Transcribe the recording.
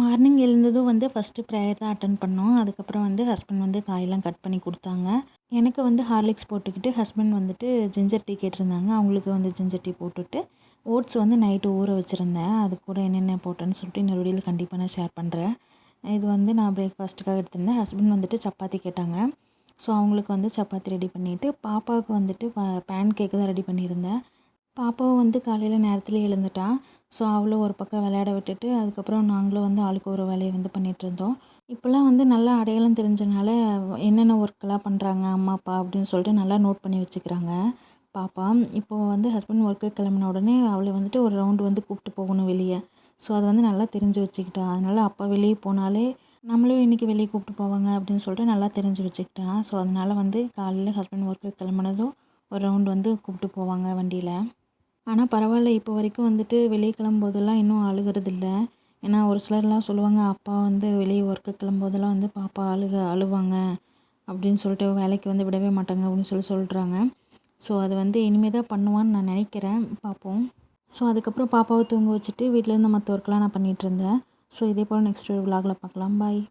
Morning எழுந்ததும் வந்து first prayer தான் அட்டெண்ட் பண்ணோம். அதுக்கப்புறம் வந்து ஹஸ்பண்ட் வந்து காயெல்லாம் கட் பண்ணி குடுத்தாங்க. எனக்கு வந்து ஹார்லிக்ஸ் போட்டுக்கிட்டு, ஹஸ்பண்ட் வந்துட்டு ஜிஞ்சர் டீ கேட்டிருந்தாங்க. அவங்களுக்கு வந்து ஜிஞ்சர் டீ போட்டுட்டு, ஓட்ஸ் வந்து நைட்டு ஊற வச்சுருந்தேன். அது கூட என்னென்ன போட்டேன்னு சொல்லிட்டு இன்னொரு வீடியோல கண்டிப்பா நான் ஷேர் பண்ணுறேன். இது வந்து நான் பிரேக்ஃபாஸ்ட்டுக்காக எடுத்திருந்தேன். ஹஸ்பண்ட் வந்துட்டு சப்பாத்தி கேட்டாங்க. ஸோ அவங்களுக்கு வந்து சப்பாத்தி ரெடி பண்ணிவிட்டு, பாப்பாவுக்கு வந்துட்டு பேன் கேக்கு தான் ரெடி பண்ணியிருந்தேன். பாப்பாவும் வந்து காலையில் நேரத்திலே எழுந்துட்டா. ஸோ அவளும் ஒரு பக்கம் விளையாட விட்டுட்டு, அதுக்கப்புறம் நாங்களும் வந்து ஆளுக்கு ஒரு வேலையை வந்து பண்ணிகிட்ருந்தோம். இப்போலாம் வந்து நல்லா அடையாளம் தெரிஞ்சனால என்னென்ன ஒர்க்கெல்லாம் பண்ணுறாங்க அம்மா, அப்பா அப்படின்னு சொல்லிட்டு நல்லா நோட் பண்ணி வச்சுக்கிறாங்க பாப்பா. இப்போது வந்து ஹஸ்பண்ட் ஒர்க்குக்கு கிளம்புன உடனே அவளை வந்துட்டு ஒரு ரவுண்டு வந்து கூப்பிட்டு போகணும் வெளியே. ஸோ அது வந்து நல்லா தெரிஞ்சு வச்சுக்கிட்டா. அதனால் அப்பா வெளியே போனாலே நம்மளும் இன்றைக்கி வெளியே கூப்பிட்டு போவாங்க அப்படின்னு சொல்லிட்டு நல்லா தெரிஞ்சு வச்சுக்கிட்டா. ஸோ அதனால் வந்து காலையில் ஹஸ்பண்ட் ஒர்க்குக்கு கிளம்புனதும் ஒரு ரவுண்டு வந்து கூப்பிட்டு போவாங்க வண்டியில். ஆனா பரவாயில்ல, இப்போ வரைக்கும் வந்துட்டு வெளியே கிளம்பும்போதெல்லாம் இன்னும் அழுகுறதில்ல. ஏன்னா ஒரு சிலர்லாம் சொல்லுவாங்க, அப்பா வந்து வெளியே ஒர்க்குக்கு கிளம்பும்போதெல்லாம் வந்து பாப்பா அழுவாங்க அப்படின்னு சொல்லிட்டு வேலைக்கு வந்து விடவே மாட்டாங்க அப்படின்னு சொல்கிறாங்க. ஸோ அது வந்து இனிமேல் தான் பண்ணுவான்னு நான் நினைக்கிறேன், பார்ப்போம். ஸோ அதுக்கப்புறம் பாப்பாவை தூங்க வச்சுட்டு வீட்டில் இருந்த மற்ற ஒர்க்லாம் நான் பண்ணிகிட்ருந்தேன். ஸோ இதே போல் நெக்ஸ்ட் ஒரு விலாகில் பார்க்கலாம். பாய்.